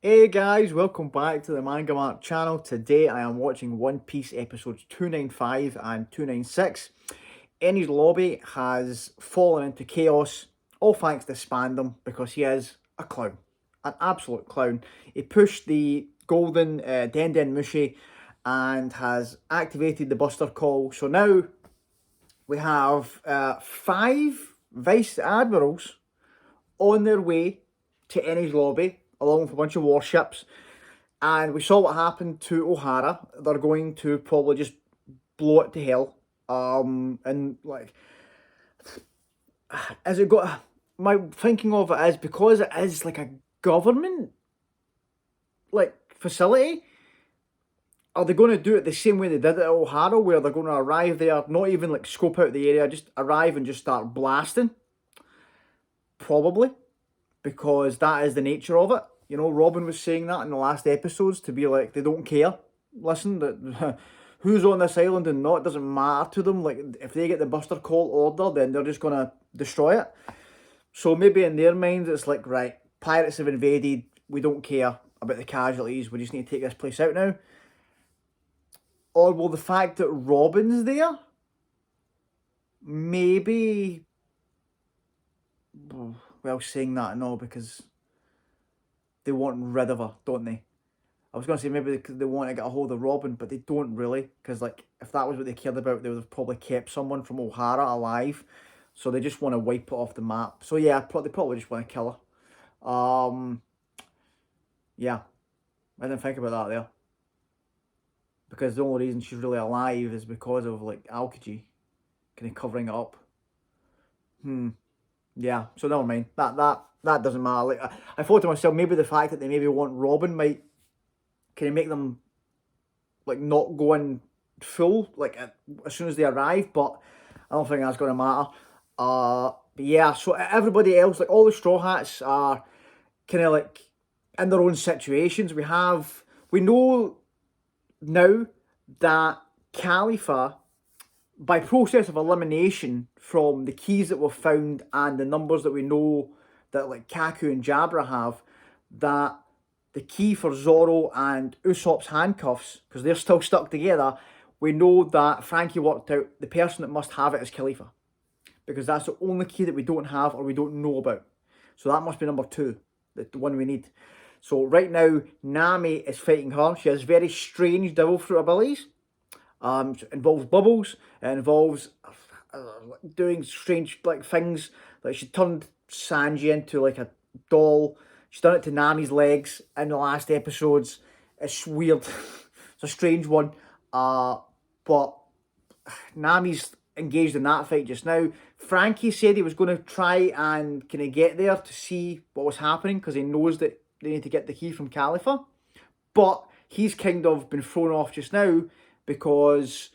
Hey guys, welcome back to the MangaMark channel. Today I am watching One Piece episodes 295 and 296. Eni's lobby has fallen into chaos, all thanks to Spandam because he is a clown. An absolute clown. He pushed the golden Den Mushi and has activated the Buster Call. So now we have five Vice Admirals on their way to Eni's lobby, along with a bunch of warships. And we saw what happened to O'Hara. They're going to probably just blow it to hell. And like, as it got, my thinking of it is because it is like a government like facility. Are they going to do it the same way they did it at O'Hara, where they're going to arrive there, not even like scope out the area, just arrive and just start blasting? Probably, because that is the nature of it. You know, Robin was saying that in the last episodes to be like, they don't care. Listen, that who's on this island and not, it doesn't matter to them. Like, if they get the Buster Call order, then they're just going to destroy it. So maybe in their minds, it's like, right, pirates have invaded. We don't care about the casualties. We just need to take this place out now. Or will the fact that Robin's there maybe, well, saying that no, because they want rid of her, don't they? I was going to say maybe they want to get a hold of Robin, but they don't really, because like if that was what they cared about, they would have probably kept someone from O'Hara alive. So they just want to wipe it off the map. So yeah, they probably just want to kill her. Yeah, I didn't think about that there, because the only reason she's really alive is because of like Aokiji kind of covering it up. Yeah, so never mind. That doesn't matter. Like I thought to myself, maybe the fact that they maybe want Robin might kind of make them like not go in full like as soon as they arrive, but I don't think that's going to matter. But yeah, so everybody else, like all the Straw Hats, are kind of like in their own situations. We know now that Kalifa, by process of elimination from the keys that were found and the numbers that we know that like Kaku and Jabra have, that the key for Zoro and Usopp's handcuffs, because they're still stuck together, we know that Franky worked out the person that must have it is Kalifa. Because that's the only key that we don't have or we don't know about. So that must be number two, the one we need. So right now, Nami is fighting her. She has very strange devil fruit abilities. It involves bubbles. It involves doing strange like things. Like she turned Sanji into like a doll. She's done it to Nami's legs in the last episodes. It's weird. It's a strange one. But Nami's engaged in that fight just now. Franky said he was going to try and kind of get there to see what was happening because he knows that they need to get the key from Kalifa. But he's kind of been thrown off just now because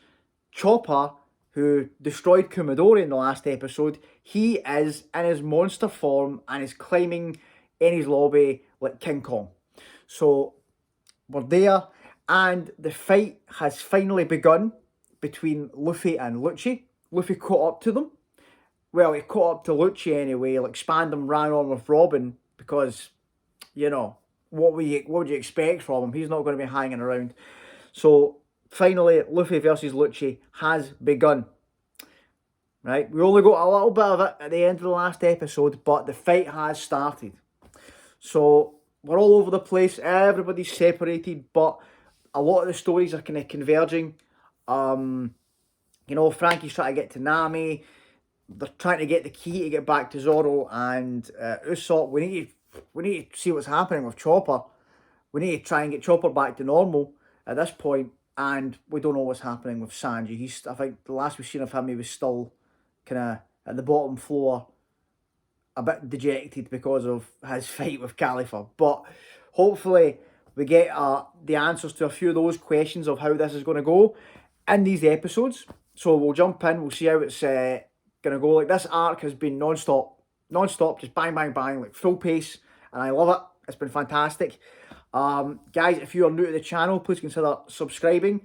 Chopper, who destroyed Kumadori in the last episode, he is in his monster form and is climbing Eni's lobby like King Kong. So we're there, and the fight has finally begun between Luffy and Lucci. Luffy caught up to them. Well, he caught up to Lucci anyway. Like Spandam ran on with Robin because, you know, what would you expect from him? He's not going to be hanging around. So finally, Luffy versus Lucci has begun. Right, we only got a little bit of it at the end of the last episode, but the fight has started. So we're all over the place. Everybody's separated, but a lot of the stories are kind of converging. You know, Franky's trying to get to Nami. They're trying to get the key to get back to Zoro and Usopp. We need to see what's happening with Chopper. We need to try and get Chopper back to normal at this point, and we don't know what's happening with Sanji. I think the last we've seen of him, he was still kind of at the bottom floor, a bit dejected because of his fight with Kalifa. But hopefully we get the answers to a few of those questions of how this is going to go in these episodes. So we'll jump in, we'll see how it's going to go. Like this arc has been non-stop, just bang, bang, bang, like full pace, and I love it. It's been fantastic. Guys, if you are new to the channel, please consider subscribing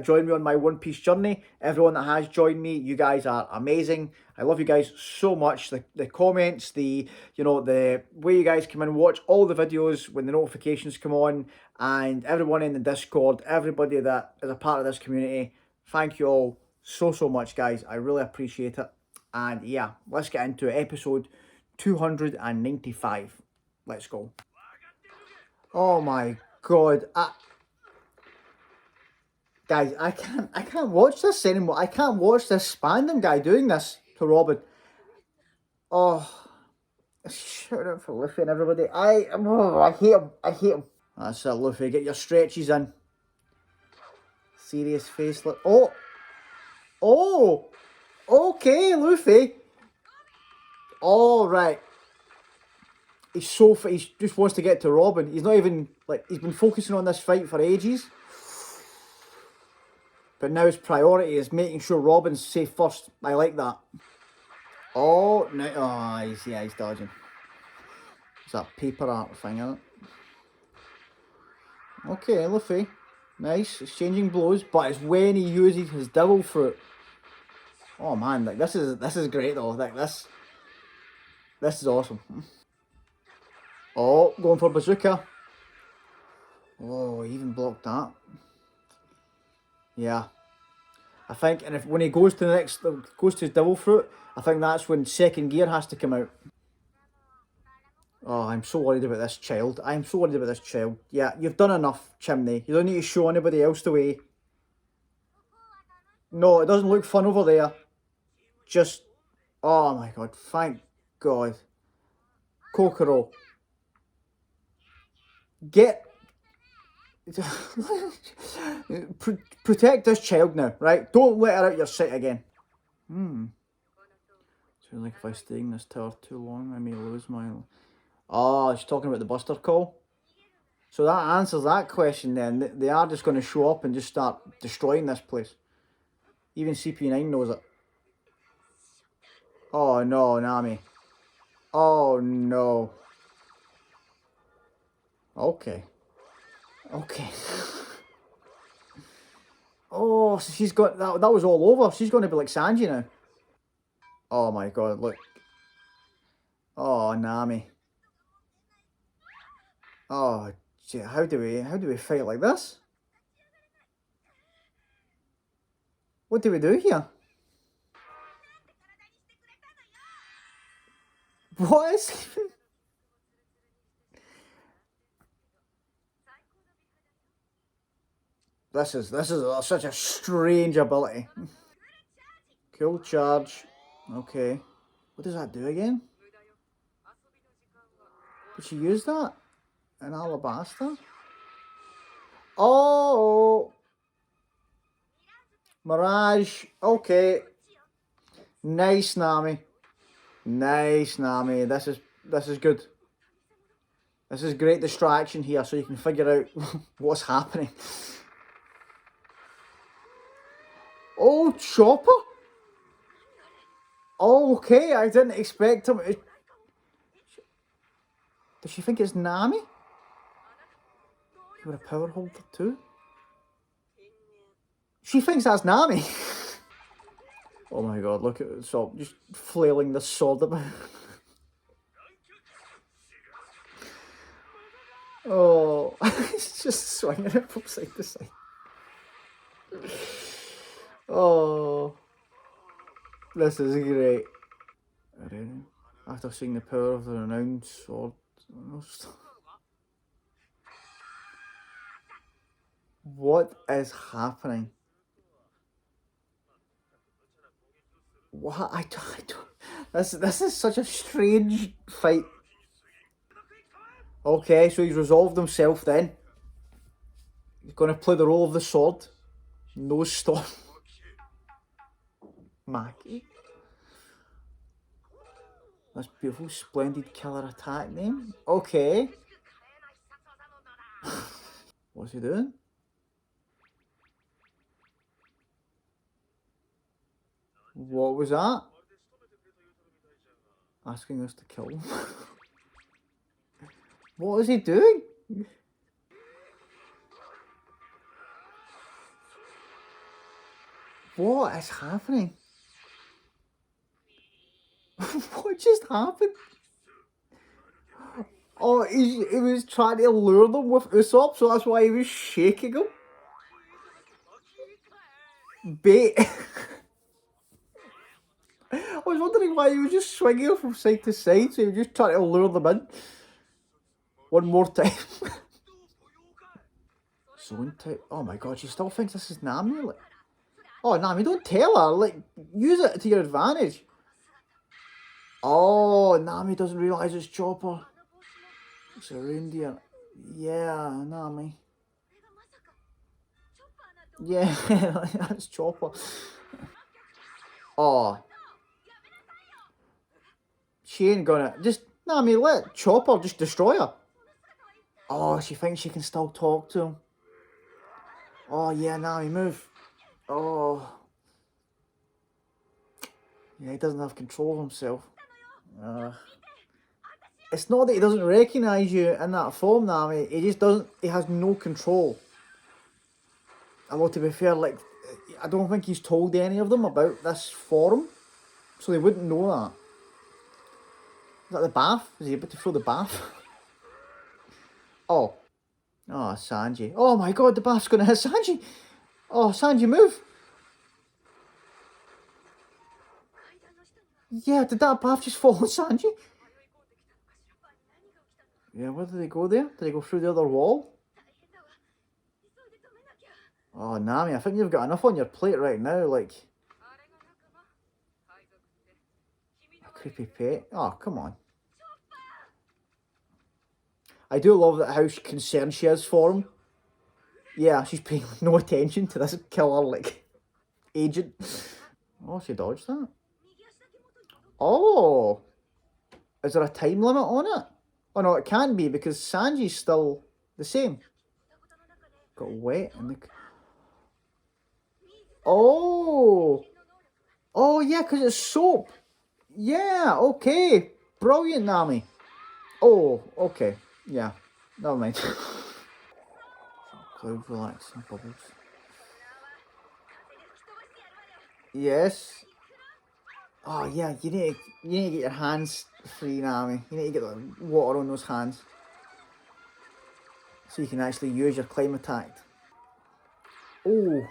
join me on my One Piece journey. Everyone that has joined me, you guys are amazing. I love you guys so much. The comments, the way you guys come in and watch all the videos when the notifications come on, and everyone in the Discord, everybody that is a part of this community. Thank you all so much, guys. I really appreciate it. And yeah, let's get into it. Episode 295. Let's go. Oh my god. Guys, I can't watch this anymore. I can't watch this Spandam guy doing this to Robin. Oh, shout out for Luffy and everybody. I hate him. I hate him. That's it, Luffy. Get your stretches in. Serious face. Look. Oh, okay, Luffy. All right. He just wants to get to Robin. He's not even like he's been focusing on this fight for ages. But now his priority is making sure Robin's safe first. I like that. Oh, no. Oh, he's dodging. It's that paper art thing, isn't it? Okay, Luffy. Nice. Exchanging blows, but it's when he uses his devil fruit. Oh man, like this is great though. Like this is awesome. Oh, going for bazooka. Oh, he even blocked that. Yeah. I think, and when he goes to his devil fruit, I think that's when second gear has to come out. Oh, I'm so worried about this child. I'm so worried about this child. Yeah, you've done enough, Chimney. You don't need to show anybody else the way. No, it doesn't look fun over there. Just, oh my god, thank God. Kokoro. Get... Protect this child now, right? Don't let her out your sight again. Sounds like if I stay in this tower too long, I may lose my... Oh, she's talking about the Buster Call. So that answers that question then. They are just going to show up and just start destroying this place. Even CP9 knows it. Oh no, Nami. Oh no. Okay. Okay. Oh, so she's got... That was all over. She's going to be like Sanji now. Oh my god, look. Oh, Nami. Oh, gee, how do we fight like this? What do we do here? What is... This is such a strange ability. Cool charge. Okay. What does that do again? Did she use that? An alabaster? Oh! Mirage. Okay. Nice, Nami. Nice, Nami. This is good. This is great distraction here so you can figure out what's happening. Oh, Chopper? Oh, okay, I didn't expect him. Does she think it's Nami? You got a power holder too? She thinks that's Nami. Oh my god, look at Usopp just flailing the sword about. Oh, he's just swinging it from side to side. Oh, this is great. After seeing the power of the renowned sword. What is happening? What? I don't. This is such a strange fight. Okay, so he's resolved himself then. He's going to play the role of the sword. No stop. Mackie. That's beautiful, splendid killer attack name. Okay. What's he doing? What was that? Asking us to kill him. What is he doing? What is happening? What just happened? Oh, he was trying to lure them with Usopp, so that's why he was shaking him. Bait. I was wondering why he was just swinging him from side to side, so he was just trying to lure them in. One more time. Zone type. Oh my god, she still thinks this is Nami? Like, oh, Nami, don't tell her. Like, use it to your advantage. Oh, Nami doesn't realise it's Chopper. It's a reindeer. Yeah, Nami. Yeah, that's Chopper. Oh. She ain't gonna... Just, Nami, let Chopper just destroy her. Oh, she thinks she can still talk to him. Oh, yeah, Nami, move. Oh. Yeah, he doesn't have control of himself. It's not that he doesn't recognise you in that form, Nami. He just doesn't... He has no control. Although, to be fair, like, I don't think he's told any of them about this forum. So they wouldn't know that. Is that the bath? Is he about to throw the bath? Oh. Oh, Sanji. Oh my god, the bath's gonna hit Sanji. Oh, Sanji, move. Yeah, did that bath just fall on Sanji? Yeah, where did they go there? Did they go through the other wall? Oh, Nami, I think you've got enough on your plate right now, like... A creepy pet. Oh, come on. I do love that how concerned she is for him. Yeah, she's paying no attention to this killer, like, agent. Oh, she dodged that. Oh! Is there a time limit on it? Oh no, it can be because Sanji's still the same. Got wet in the... Oh! Oh yeah, because it's soap. Yeah, okay. Brilliant, Nami. Oh, okay. Yeah, never mind. Cloud relaxing bubbles. Yes. Oh yeah, you need to get your hands free, Nami. You need to get the water on those hands. So you can actually use your Clima Tact. Oh.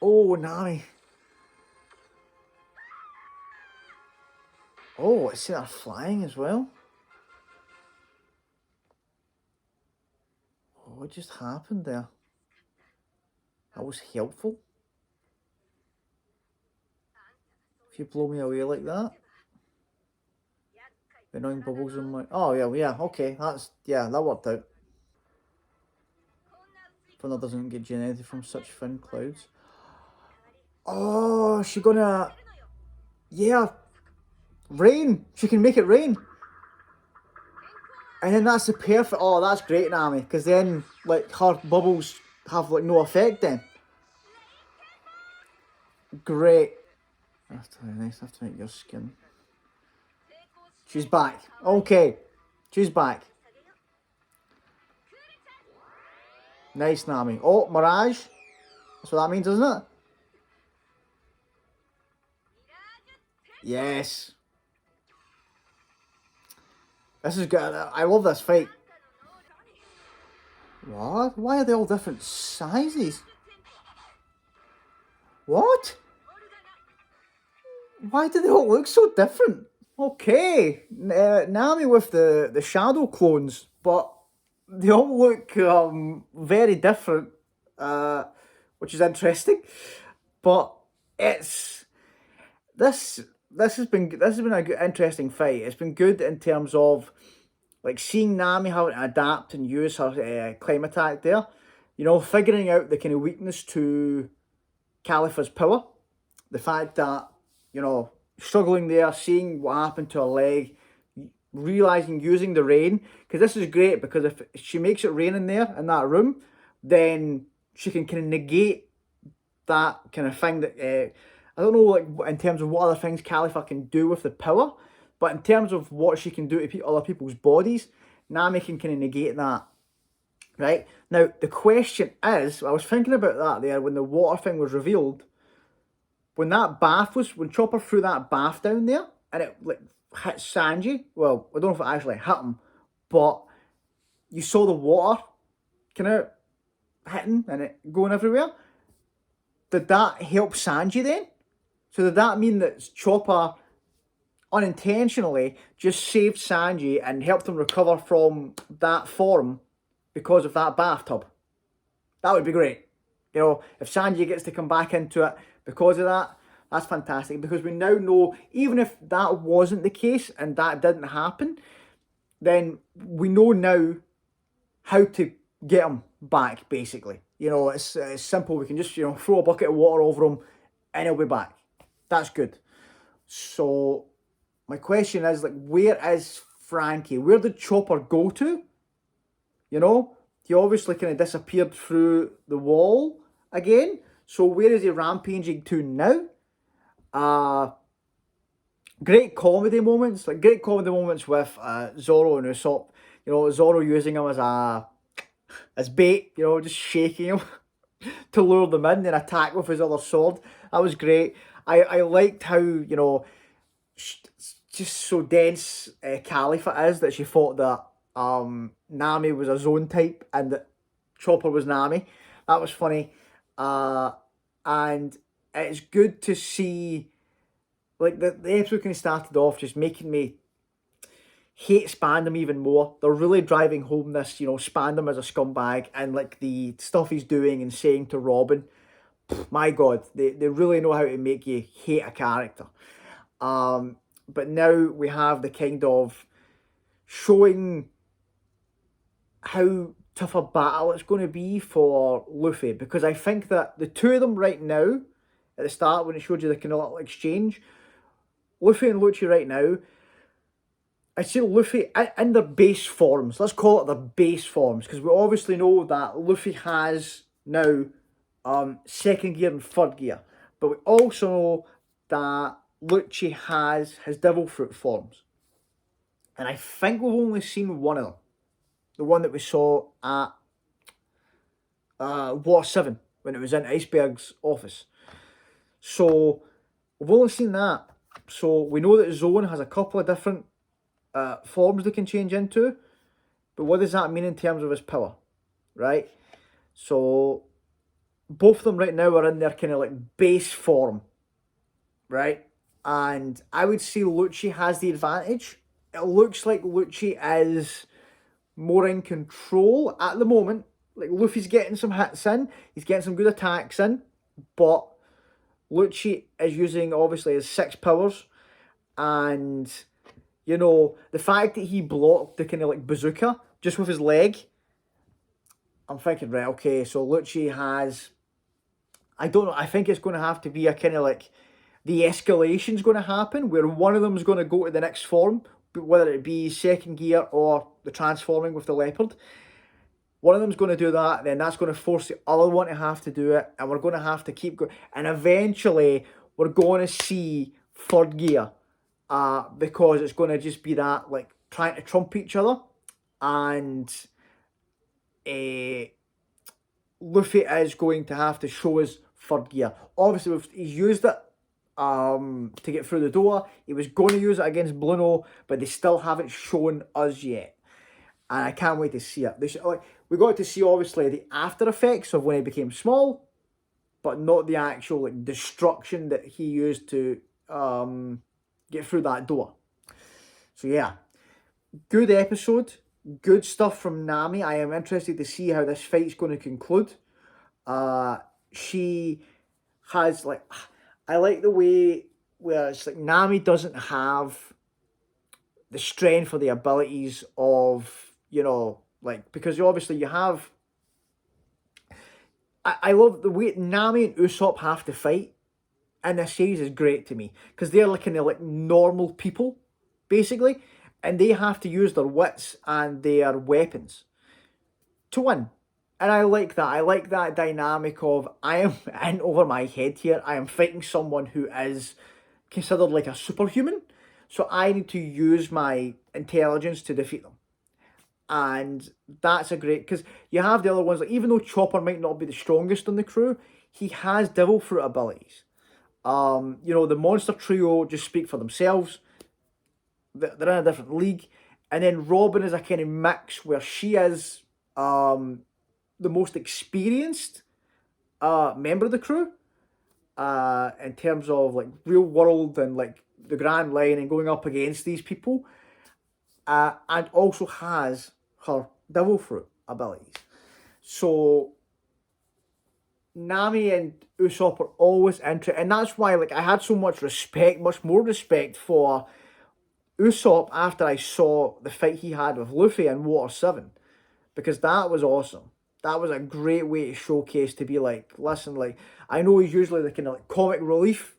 Oh, Nami. Oh, it's her flying as well. Oh, what just happened there? That was helpful. If you blow me away like that. Annoying bubbles in my... Oh, yeah, okay. That worked out. Thunder doesn't get generated from such thin clouds. Oh, she gonna... Yeah. Rain. She can make it rain. And then that's the perfect... Oh, that's great, Nami. Because then, like, her bubbles have, like, no effect then. Great. That's very nice. I have to make your skin. She's back. Okay. She's back. Nice, Nami. Oh, Mirage. That's what that means, isn't it? Yes. This is good. I love this fight. What? Why are they all different sizes? What? Why do they all look so different? Okay. Nami with the shadow clones, but they all look very different, which is interesting. But it's this has been a good, interesting fight. It's been good in terms of like seeing Nami having to adapt and use her Clima Tact there. You know, figuring out the kind of weakness to Kalifa's power. The fact that, you know, struggling there, seeing what happened to her leg, realising using the rain. Because this is great, because if she makes it rain in there, in that room, then she can kind of negate that kind of thing that... I don't know, like, in terms of what other things Kalifa can do with the power, but in terms of what she can do to other people's bodies, Nami can kind of negate that. right? Now, the question is, I was thinking about that there when the water thing was revealed. When when Chopper threw that bath down there, and it like hit Sanji, well, I don't know if it actually hit him, but you saw the water kind of hitting and it going everywhere. Did that help Sanji then? So did that mean that Chopper unintentionally just saved Sanji and helped him recover from that form because of that bathtub? That would be great. You know, if Sanji gets to come back into it because of that, that's fantastic. Because we now know, even if that wasn't the case and that didn't happen, then we know now how to get him back, basically. You know, it's simple. We can just, you know, throw a bucket of water over him and he'll be back. That's good. So, my question is, like, where is Franky? Where did Chopper go to? You know, he obviously kind of disappeared through the wall again. So, where is he rampaging to now? Great comedy moments, with Zoro and Usopp. You know, Zoro using him as bait, you know, just shaking him to lure them in and attack with his other sword. That was great. I liked how, you know, just so dense Kalifa is that she thought that Nami was a zone type and that Chopper was Nami. That was funny. And it's good to see, like, the episode kind of started off just making me hate Spandam even more. They're really driving home this, you know, Spandam as a scumbag and, like, the stuff he's doing and saying to Robin. My God, they really know how to make you hate a character. But now we have the kind of showing how tough a battle it's going to be for Luffy, because I think that the two of them right now, at the start when it showed you the kind of little exchange, Luffy and Lucci right now, I see Luffy in their base forms. Let's call it their base forms, because we obviously know that Luffy has now second gear and third gear. But we also know that Lucci has his devil fruit forms. And I think we've only seen one of them. The one that we saw at War 7, when it was in Iceberg's office. So, we've only seen that. So, we know that Zone has a couple of different forms they can change into. But what does that mean in terms of his power? Right? So, both of them right now are in their kind of like base form. Right? And I would say Lucci has the advantage. It looks like Lucci is more in control at the moment. Like, Luffy's getting some hits in, he's getting some good attacks in, but Lucci is using obviously his 6 powers, and you know, the fact that he blocked the kind of like bazooka just with his leg, I'm thinking, right, okay, so Lucci has, I don't know, I think it's going to have to be a kind of like, the escalation's going to happen where one of them is going to go to the next form, whether it be second gear or the transforming with the leopard. One of them's going to do that, then that's going to force the other one to have to do it, and we're going to have to keep going. And eventually, we're going to see third gear, because it's going to just be that, like, trying to trump each other. And Luffy is going to have to show his third gear. Obviously, he's used it to get through the door. He was going to use it against Bluno, but they still haven't shown us yet. And I can't wait to see it. We got to see, obviously, the after effects of when he became small, but not the actual like destruction that he used to get through that door. So yeah, good episode. Good stuff from Nami. I am interested to see how this fight's going to conclude. She has, like, I like the way where it's like Nami doesn't have the strength or the abilities of, you know, like, because obviously you have, I love the way Nami and Usopp have to fight in this series is great to me, because they're like kind of like normal people, basically, and they have to use their wits and their weapons to win. And I like that. I like that dynamic of, I am in over my head here. I am fighting someone who is considered like a superhuman. So I need to use my intelligence to defeat them. And that's a great, because you have the other ones, like even though Chopper might not be the strongest on the crew, he has devil fruit abilities. You know, the monster trio just speak for themselves. They're in a different league. And then Robin is a kind of mix where she is the most experienced member of the crew in terms of like real world and like the Grand Line and going up against these people, and also has her devil fruit abilities. So Nami and Usopp are always interested, and that's why like I had so much respect, much more respect for Usopp after I saw the fight he had with Luffy in Water 7, because that was awesome. That was a great way to showcase, to be like, listen, like, I know he's usually the kind of like comic relief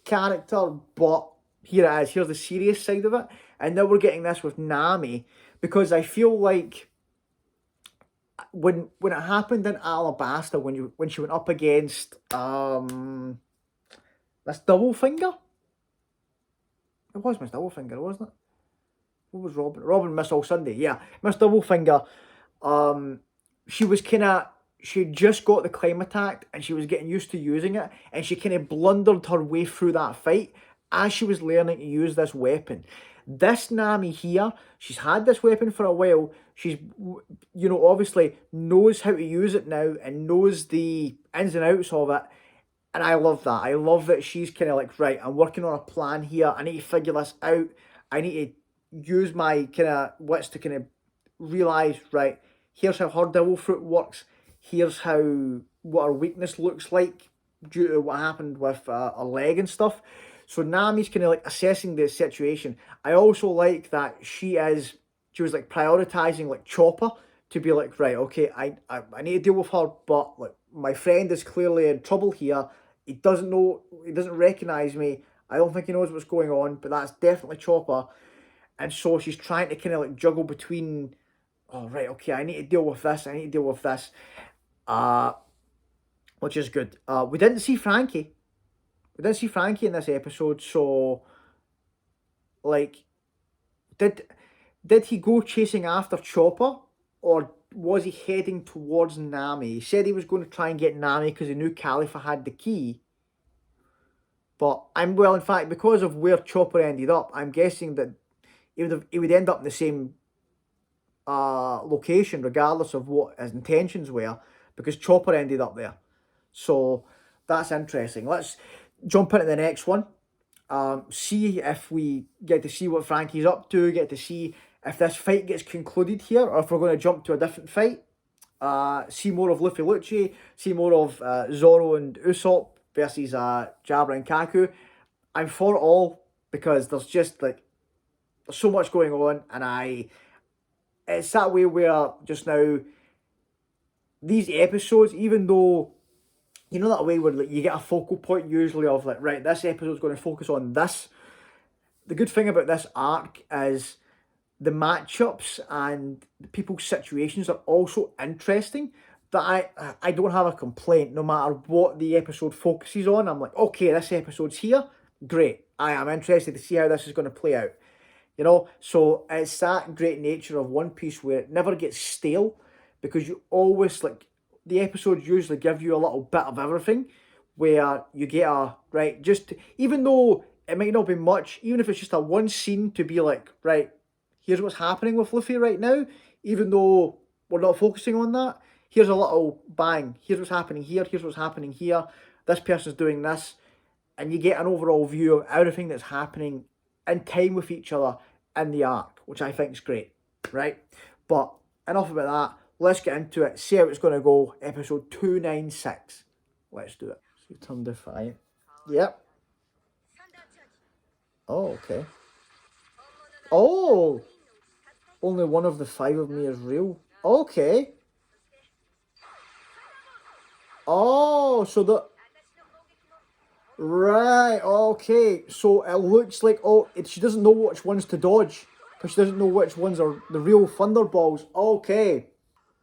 character, but here it is, here's the serious side of it. And now we're getting this with Nami, because I feel like when it happened in Alabasta, when she went up against this double finger, it was Miss Double Finger, wasn't it? What was Robin? Robin Miss All Sunday, yeah. Miss Double Finger. She was kind of, she just got the Clima Tact and she was getting used to using it, and she kind of blundered her way through that fight as she was learning to use this weapon. This Nami here, she's had this weapon for a while. She's, you know, obviously knows how to use it now and knows the ins and outs of it. And I love that. I love that she's kind of like, right, I'm working on a plan here. I need to figure this out. I need to use my kind of wits to kind of realize, right, here's how her devil fruit works. Here's how, what her weakness looks like due to what happened with her leg and stuff. So Nami's kind of like assessing the situation. I also like that she was like prioritizing like Chopper to be like, right, okay, I need to deal with her, but like my friend is clearly in trouble here. He doesn't know, he doesn't recognize me. I don't think he knows what's going on, but that's definitely Chopper. And so she's trying to kind of like juggle between, oh, right, okay, I need to deal with this, I need to deal with this, which is good. We didn't see Franky. We didn't see Franky in this episode, so, like, did he go chasing after Chopper, or was he heading towards Nami? He said he was going to try and get Nami because he knew Kalifa had the key. But well, in fact, because of where Chopper ended up, I'm guessing that he would end up in the same location, regardless of what his intentions were, because Chopper ended up there. So that's interesting. Let's jump into the next one. See if we get to see what Franky's up to, get to see if this fight gets concluded here, or if we're going to jump to a different fight. See more of Luffy Lucci, see more of Zoro and Usopp versus Jabra and Kaku. I'm for it all, because there's just like, there's so much going on, and it's that way where just now, these episodes, even though, you know that way where like, you get a focal point usually of like, right, this episode's going to focus on this. The good thing about this arc is the matchups and the people's situations are also interesting. That I don't have a complaint no matter what the episode focuses on. I'm like, okay, this episode's here, great. I am interested to see how this is going to play out. You know, so it's that great nature of One Piece where it never gets stale, because you always like, the episodes usually give you a little bit of everything, where you get right, just, even though it might not be much, even if it's just a one scene to be like, right, here's what's happening with Luffy right now, even though we're not focusing on that, here's a little bang, here's what's happening here, here's what's happening here, this person's doing this, and you get an overall view of everything that's happening in time with each other in the arc, which I think is great, right? But enough about that. Let's get into it, see how it's going to go. Episode 296. Let's do it. Turn defiant. Yep. Oh, okay. Oh! Only one of the 5 of me is real. Okay. Oh, so the... Right, okay. So it looks like, oh, she doesn't know which ones to dodge, because she doesn't know which ones are the real Thunderballs. Okay.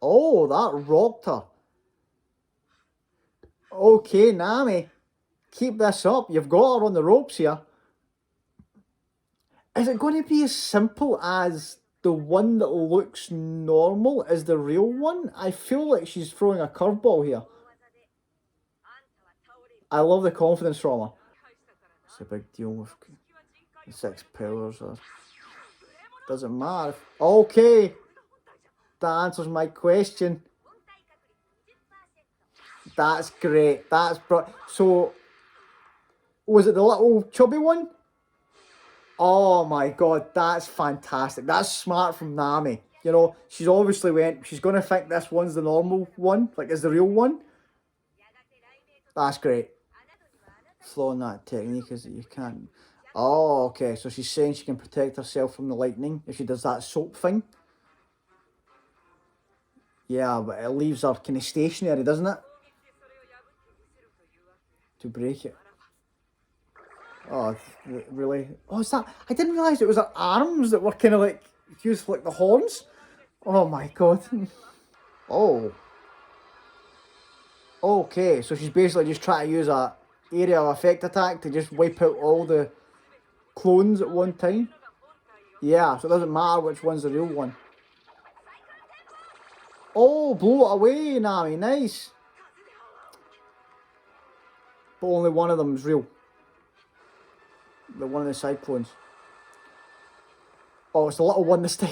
Oh, that rocked her. Okay, Nami. Keep this up. You've got her on the ropes here. Is it going to be as simple as the one that looks normal is the real one. I feel like she's throwing a curveball here. I love the confidence from her. It's a big deal with the 6 pillars. Doesn't matter. Okay. That answers my question. That's great. That's so. Was it the little chubby one? Oh my god, that's fantastic. That's smart from Nami. You know, she's obviously she's going to think this one's the normal one, like is the real one. That's great. Flaw in that technique is that you can't... Oh, okay, so she's saying she can protect herself from the lightning if she does that soap thing. Yeah, but it leaves her kind of stationary, doesn't it? To break it. Oh, really? Oh, is that... I didn't realise it was her arms that were kind of like used for like the horns. Oh my god. Oh. Okay, so she's basically just trying to use a area of effect attack to just wipe out all the clones at one time. Yeah, so it doesn't matter which one's the real one. Oh, blow it away, Nami, nice. But only one of them's real. The one of the side clones. Oh, it's the little one this time.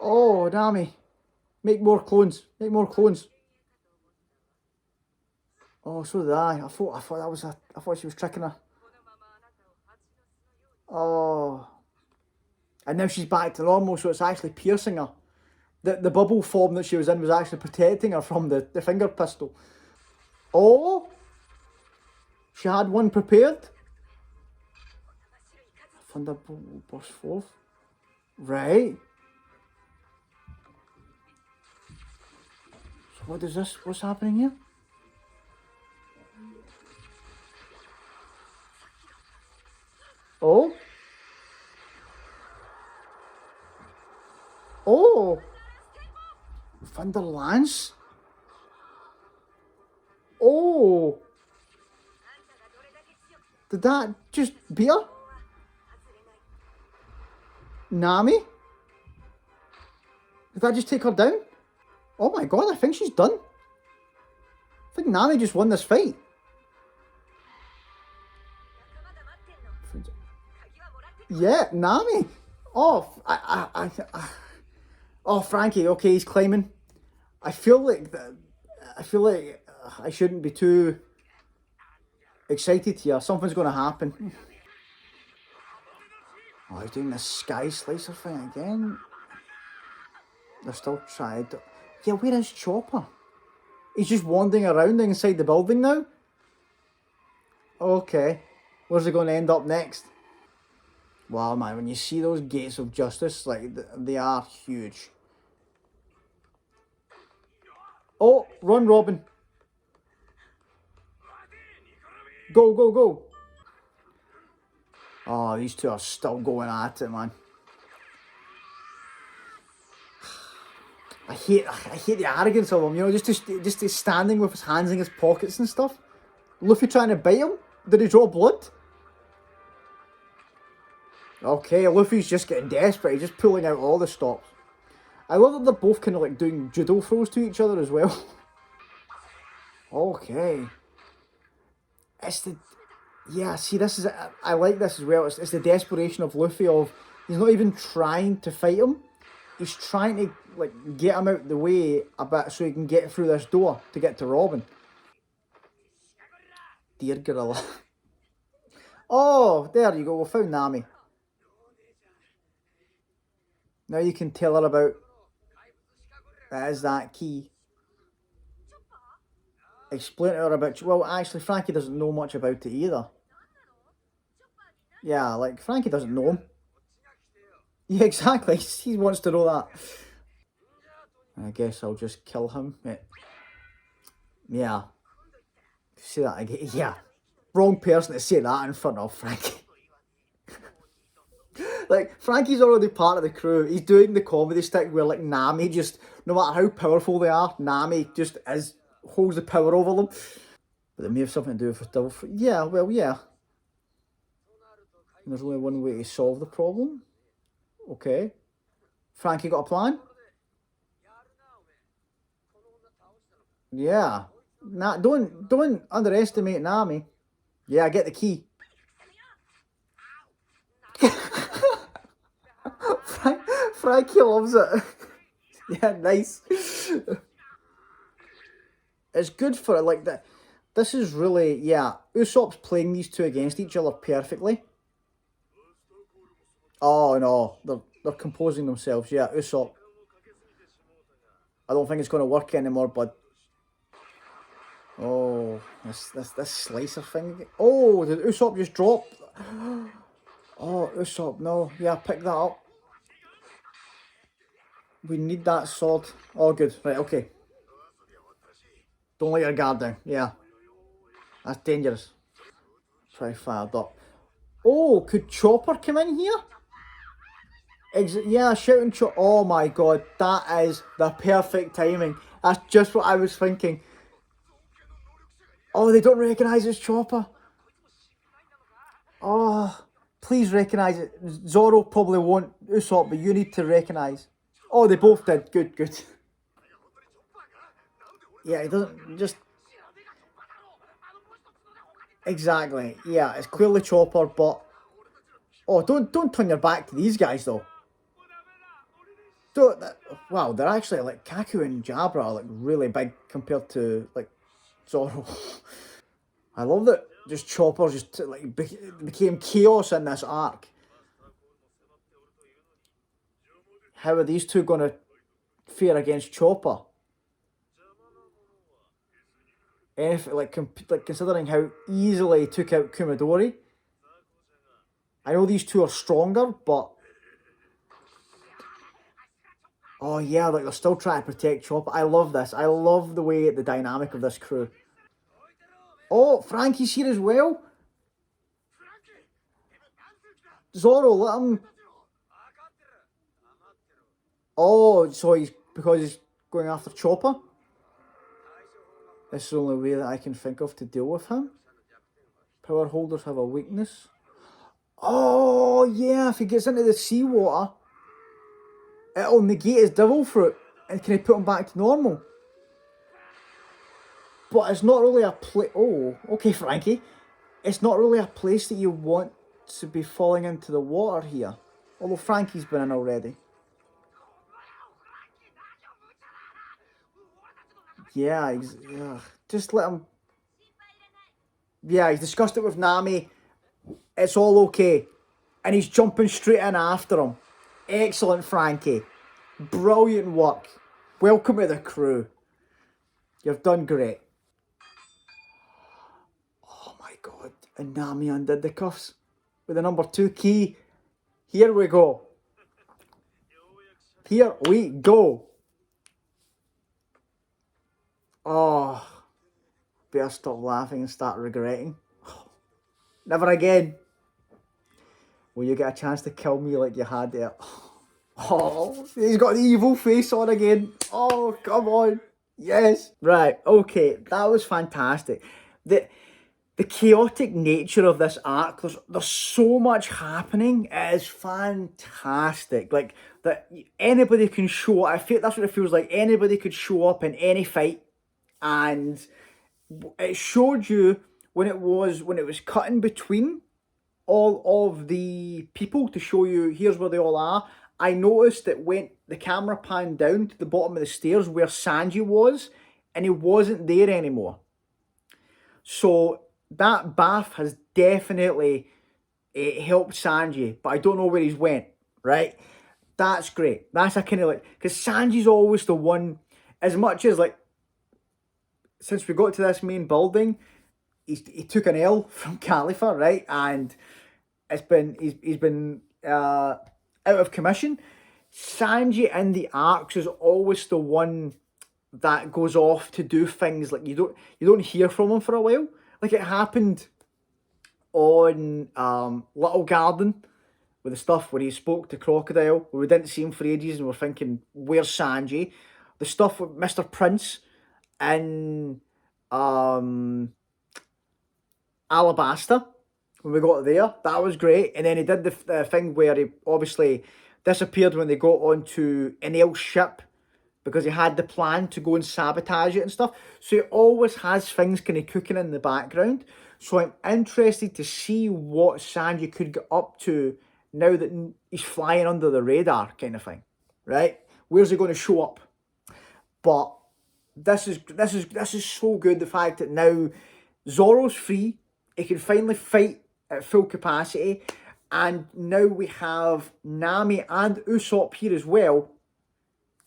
Oh, Nami. Make more clones. Make more clones. Oh, so did I. I thought that was I thought she was tricking her. Oh. And now she's back to normal, so it's actually piercing her. The bubble form that she was in was actually protecting her from the finger pistol. Oh! She had one prepared. Thunderbolt burst forth. Right. So what is this? What's happening here? Oh. Oh. Thunder Lance. Oh. Did that just beat her? Nami? Did that just take her down? Oh my god, I think she's done. I think Nami just won this fight. Yeah, Nami. Oh, oh, Franky. Okay, he's climbing. I feel like I shouldn't be too excited here. Something's going to happen. Oh, he's doing this sky slicer thing again. They're still trying to... Yeah, where is Chopper? He's just wandering around inside the building now? Okay. Where's he going to end up next? Wow, man, when you see those gates of justice, like, they are huge. Oh, run, Robin. Go, go, go. Oh, these two are still going at it, man. I hate the arrogance of him, you know, just standing with his hands in his pockets and stuff. Luffy trying to bite him? Did he draw blood? Okay, Luffy's just getting desperate. He's just pulling out all the stops. I love that they're both kind of like doing judo throws to each other as well. Okay. It's the... Yeah, see, this is... I like this as well. It's the desperation of Luffy of... He's not even trying to fight him. He's trying to, like, get him out the way a bit so he can get through this door to get to Robin. Dear gorilla. Oh, there you go. We found Nami. Now you can tell her about... That is that key. Explain to her about... Well, actually, Franky doesn't know much about it either. Yeah, like, Franky doesn't know him. Yeah, exactly. He wants to know that. I guess I'll just kill him. Yeah. See that again? Yeah. Wrong person to say that in front of Franky. Like, Franky's already part of the crew. He's doing the comedy stick where, like, Nami just, no matter how powerful they are, Nami just holds the power over them. But it may have something to do with the... Yeah, well, yeah. And there's only one way to solve the problem. Okay. Franky got a plan? Yeah. Nah, don't underestimate Nami. Yeah, get the key. Franky loves it. Yeah, nice. It's good for it. Like that. This is really, yeah. Usopp's playing these two against each other perfectly. Oh no, they're composing themselves. Yeah, Usopp. I don't think it's going to work anymore, bud. Oh, this slicer thing. Oh, did Usopp just drop? Oh, Usopp, no. Yeah, pick that up. We need that sword. Oh, good. Right, okay. Don't let your guard down. Yeah, that's dangerous. Try fired up. Oh, could Chopper come in here? Yeah, shouting Chopper. Oh my god, that is the perfect timing. That's just what I was thinking. Oh, they don't recognise it's Chopper. Oh, please recognise it. Zoro probably won't, Usopp, but you need to recognise. Oh, they both did. Good, good. Yeah, it doesn't just... Exactly. Yeah, it's clearly Chopper, but... Oh, don't turn your back to these guys, though. Don't... Wow, they're actually, like, Kaku and Jabra are, like, really big compared to, like, Zoro. I love that just Chopper just, like, became chaos in this arc. How are these two going to fare against Chopper? If, like considering how easily he took out Kumadori. I know these two are stronger, but... Oh yeah, like they're still trying to protect Chopper. I love this. I love the way, the dynamic of this crew. Oh, Franky's here as well. Zoro, let him... Oh, so because he's going after Chopper? This is the only way that I can think of to deal with him. Power holders have a weakness. Oh, yeah, if he gets into the seawater, it'll negate his devil fruit. And can he put him back to normal? But it's not really a place... Oh, okay, Franky. It's not really a place that you want to be falling into the water here. Although Franky's been in already. Yeah, just let him... Yeah, he's discussed it with Nami. It's all okay. And he's jumping straight in after him. Excellent, Franky. Brilliant work. Welcome to the crew. You've done great. Oh my god. And Nami undid the cuffs with the number 2 key. Here we go. Here we go. Oh. Better stop laughing and start regretting. Never again. Will you get a chance to kill me like you had there? Oh, he's got the evil face on again. Oh, come on. Yes. Right, okay. That was fantastic. The chaotic nature of this arc, there's so much happening. It is fantastic. Like, that anybody can show up. I feel that's what it feels like. Anybody could show up in any fight. And it showed you when it was cutting between all of the people to show you here's where they all are. I noticed that when the camera panned down to the bottom of the stairs where Sanji was, and he wasn't there anymore. So that bath has definitely helped Sanji, but I don't know where he's went, right? That's great. That's a kind of like, because Sanji's always the one, as much as like, since we got to this main building, he took an L from Kalifa, right? And he's been out of commission. Sanji in the arcs is always the one that goes off to do things like you don't hear from him for a while. Like it happened on Little Garden with the stuff where he spoke to Crocodile, where we didn't see him for ages and we're thinking, where's Sanji? The stuff with Mr. Prince in Alabasta, when we got there, that was great. And then he did the thing where he obviously disappeared when they got onto Enel's ship because he had the plan to go and sabotage it and stuff. So he always has things kind of cooking in the background. So I'm interested to see what Sanji could get up to now that he's flying under the radar kind of thing, right? Where's he going to show up? But this is so good. The fact that now Zoro's free, he can finally fight at full capacity, and now we have Nami and Usopp here as well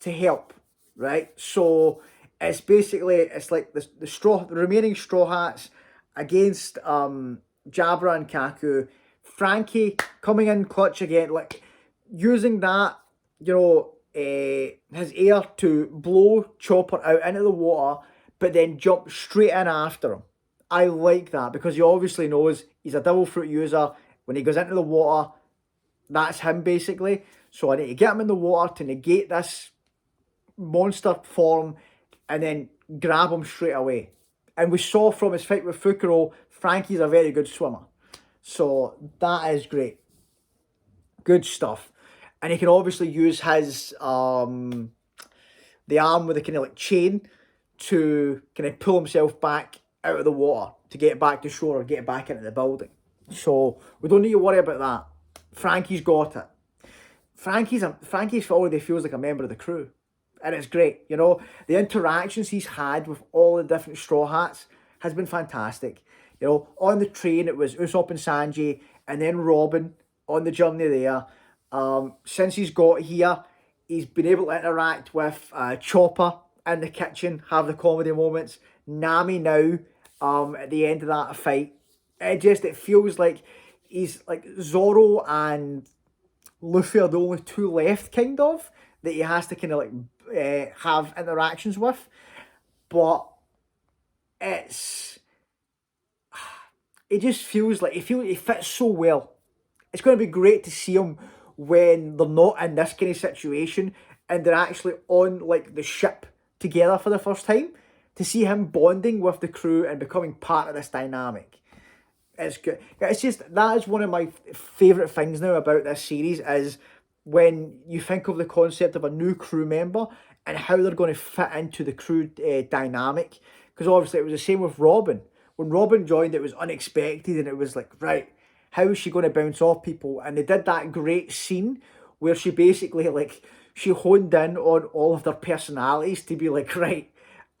to help, right? So it's basically, it's like the remaining Straw Hats against Jabra and Kaku. Franky coming in clutch again, like using that, you know, his air to blow Chopper out into the water, but then jump straight in after him. I like that because he obviously knows he's a devil fruit user. When he goes into the water, that's him basically. So I need to get him in the water to negate this monster form and then grab him straight away. And we saw from his fight with Fukuro, Franky's a very good swimmer. So that is great. Good stuff. And he can obviously use his the arm with the kind of like chain to kind of pull himself back out of the water to get back to shore or get back into the building. So we don't need to worry about that. Franky's got it. Franky's already feels like a member of the crew. And it's great, you know. The interactions he's had with all the different Straw Hats has been fantastic. You know, on the train it was Usopp and Sanji, and then Robin on the journey there. Since he's got here, he's been able to interact with Chopper in the kitchen, have the comedy moments. Nami now, at the end of that fight. It feels like he's like Zoro and Luffy are the only two left, kind of, that he has to kind of like have interactions with. But it just feels like he fits so well. It's going to be great to see him when they're not in this kind of situation and they're actually on like the ship together for the first time, to see him bonding with the crew and becoming part of this dynamic. It's good. It's just, that is one of my favourite things now about this series, is when you think of the concept of a new crew member and how they're going to fit into the crew dynamic. Because obviously it was the same with Robin. When Robin joined, it was unexpected and it was like, right, how is she going to bounce off people? And they did that great scene where she basically, like, she honed in on all of their personalities to be like, right,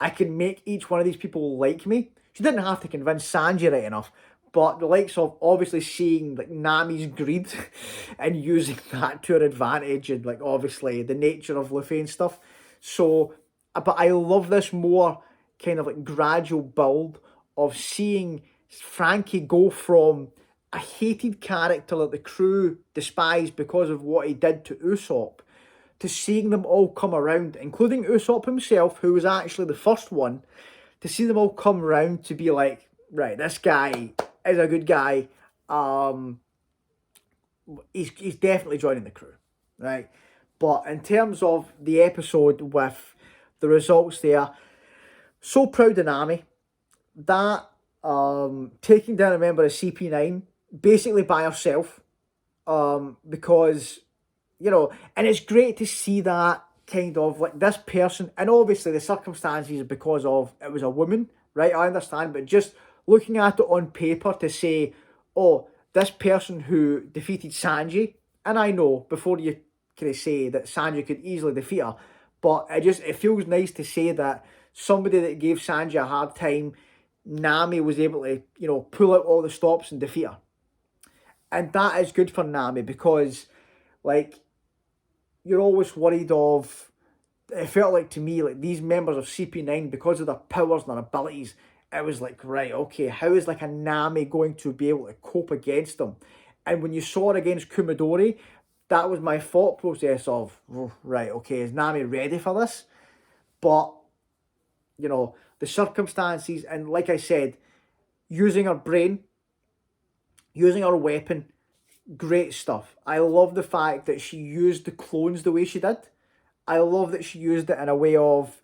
I can make each one of these people like me. She didn't have to convince Sanji right enough, but the likes of obviously seeing like Nami's greed and using that to her advantage, and like obviously the nature of Luffy and stuff. So, but I love this more kind of like gradual build of seeing Franky go from a hated character that the crew despised because of what he did to Usopp, to seeing them all come around, including Usopp himself, who was actually the first one, to see them all come around to be like, right, this guy is a good guy. He's definitely joining the crew, right? But in terms of the episode with the results there, so proud of Nami. That taking down a member of CP9 basically by herself, because, you know, and it's great to see that kind of like this person, and obviously the circumstances are because of it was a woman, right? I understand, but just looking at it on paper to say, oh, this person who defeated Sanji, and I know before you kind of say that Sanji could easily defeat her, but it feels nice to say that somebody that gave Sanji a hard time, Nami was able to, you know, pull out all the stops and defeat her. And that is good for Nami, because, like, you're always worried of, it felt like to me, like these members of CP9, because of their powers and their abilities, it was like, right, okay, how is like a Nami going to be able to cope against them? And when you saw it against Kumadori, that was my thought process of, oh, right, okay, is Nami ready for this? But, you know, the circumstances, and like I said, using her brain, using her weapon, great stuff. I love the fact that she used the clones the way she did. I love that she used it in a way of,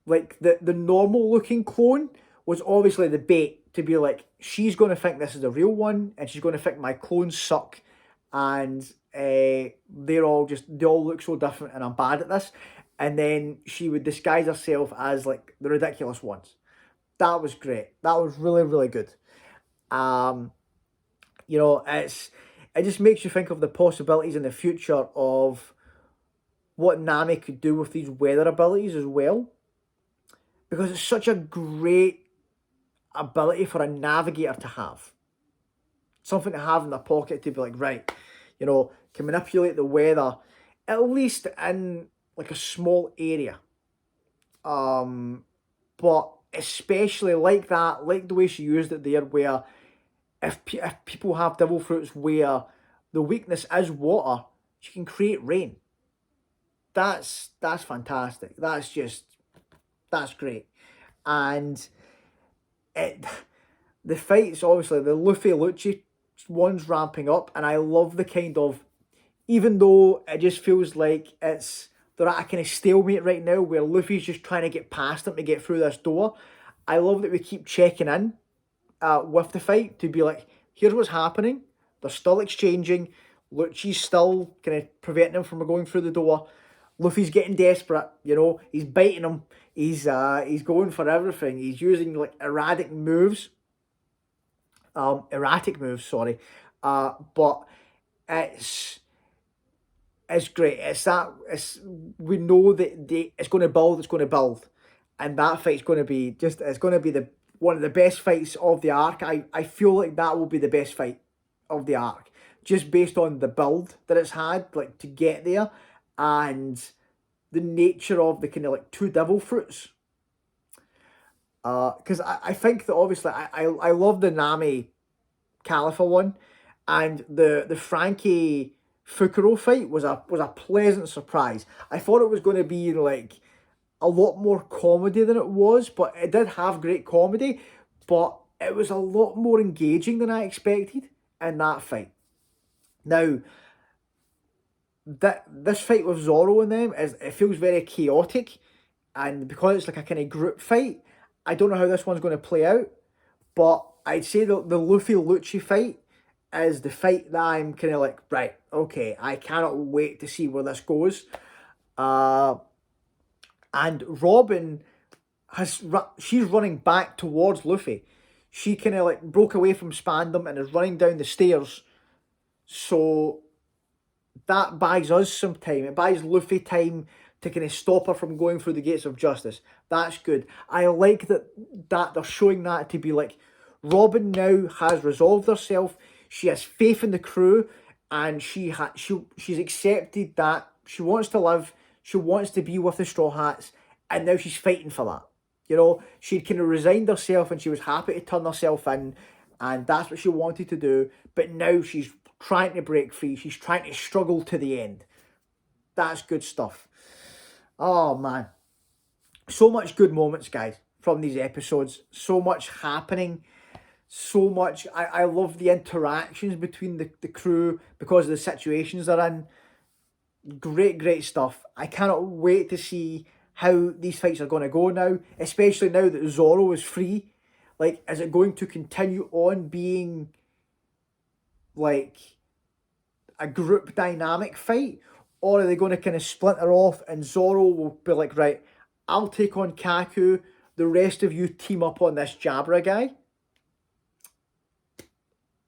like, the normal looking clone was obviously the bait to be like, she's going to think this is the real one, and she's going to think my clones suck, and they all look so different, and I'm bad at this. And then she would disguise herself as like the ridiculous ones. That was great. That was really, really good. You know, it just makes you think of the possibilities in the future of what Nami could do with these weather abilities as well. Because it's such a great ability for a navigator to have. Something to have in their pocket to be like, right, you know, can manipulate the weather, at least in like a small area. But especially like that, like the way she used it there, where if people have devil fruits where the weakness is water, she can create rain. That's fantastic. That's great. And the fights, obviously, the Luffy Lucci one's ramping up, and I love the kind of, even though it just feels like they're at a kind of stalemate right now where Luffy's just trying to get past them to get through this door. I love that we keep checking in with the fight to be like, here's what's happening. They're still exchanging. Lucci's still kind of preventing him from going through the door. Luffy's getting desperate, you know. He's biting him. He's going for everything. He's using like erratic moves, sorry. But it's great. We know that it's going to build, and that fight's going to be it's going to be the one of the best fights of the arc. I feel like that will be the best fight of the arc, just based on the build that it's had, like to get there, and the nature of the kind of like two devil fruits. Because I think that obviously I love the Nami Kalifa one, and the Franky Fukuro fight was a pleasant surprise. I thought it was going to be like a lot more comedy than it was, but it did have great comedy, but it was a lot more engaging than I expected in that fight. Now, this fight with Zoro and them it feels very chaotic, and because it's like a kind of group fight, I don't know how this one's going to play out, but I'd say the Luffy Lucci fight is the fight that I'm kind of like, right, okay, I cannot wait to see where this goes. And Robin she's running back towards Luffy. She kind of like broke away from Spandam and is running down the stairs. So that buys us some time. It buys Luffy time to kind of stop her from going through the gates of justice. That's good. I like that they're showing that to be like, Robin now has resolved herself. She has faith in the crew, and she's accepted that she wants to live. She wants to be with the Straw Hats, and now she's fighting for that. You know, she'd kind of resigned herself and she was happy to turn herself in, and that's what she wanted to do. But now she's trying to break free. She's trying to struggle to the end. That's good stuff. Oh, man. So much good moments, guys, from these episodes. So much happening. So much. I love the interactions between the crew because of the situations they're in. Great stuff. I cannot wait to see how these fights are going to go now, especially now that Zoro is free. Like, is it going to continue on being like a group dynamic fight, or are they going to kind of splinter off and Zoro will be like, right, I'll take on Kaku, the rest of you team up on this Jabra guy?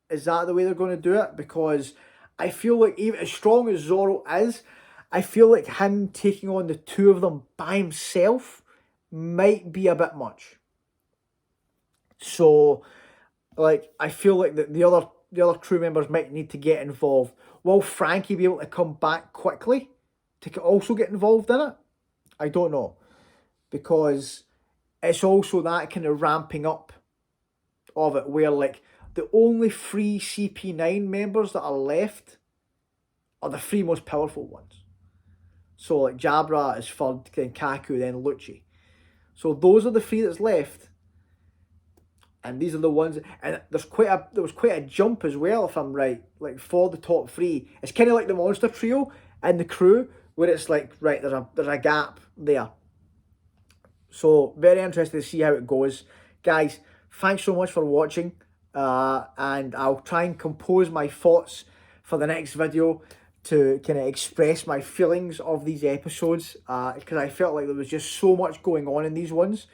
Is that the way they're going to do it? Because I feel like even as strong as Zoro is, I feel like him taking on the two of them by himself might be a bit much. So, like, I feel like the other crew members might need to get involved. Will Franky be able to come back quickly to also get involved in it? I don't know. Because it's also that kind of ramping up of it where, like, the only three CP9 members that are left are the three most powerful ones. So, like, Jabra is third, then Kaku, then Lucci. So those are the three that's left. And these are the ones, and there was quite a jump as well, if I'm right, like for the top three. It's kind of like the monster trio and the crew, where it's like, right, there's a gap there. So very interested to see how it goes. Guys, thanks so much for watching, and I'll try and compose my thoughts for the next video. to kind of express my feelings of these episodes, because I felt like there was just so much going on in these ones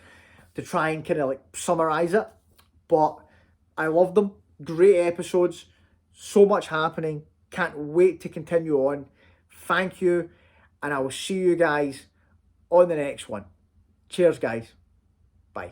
to try and kind of like summarize it. But I loved them. Great episodes. So much happening. Can't wait to continue on. Thank you. And I will see you guys on the next one. Cheers, guys. Bye.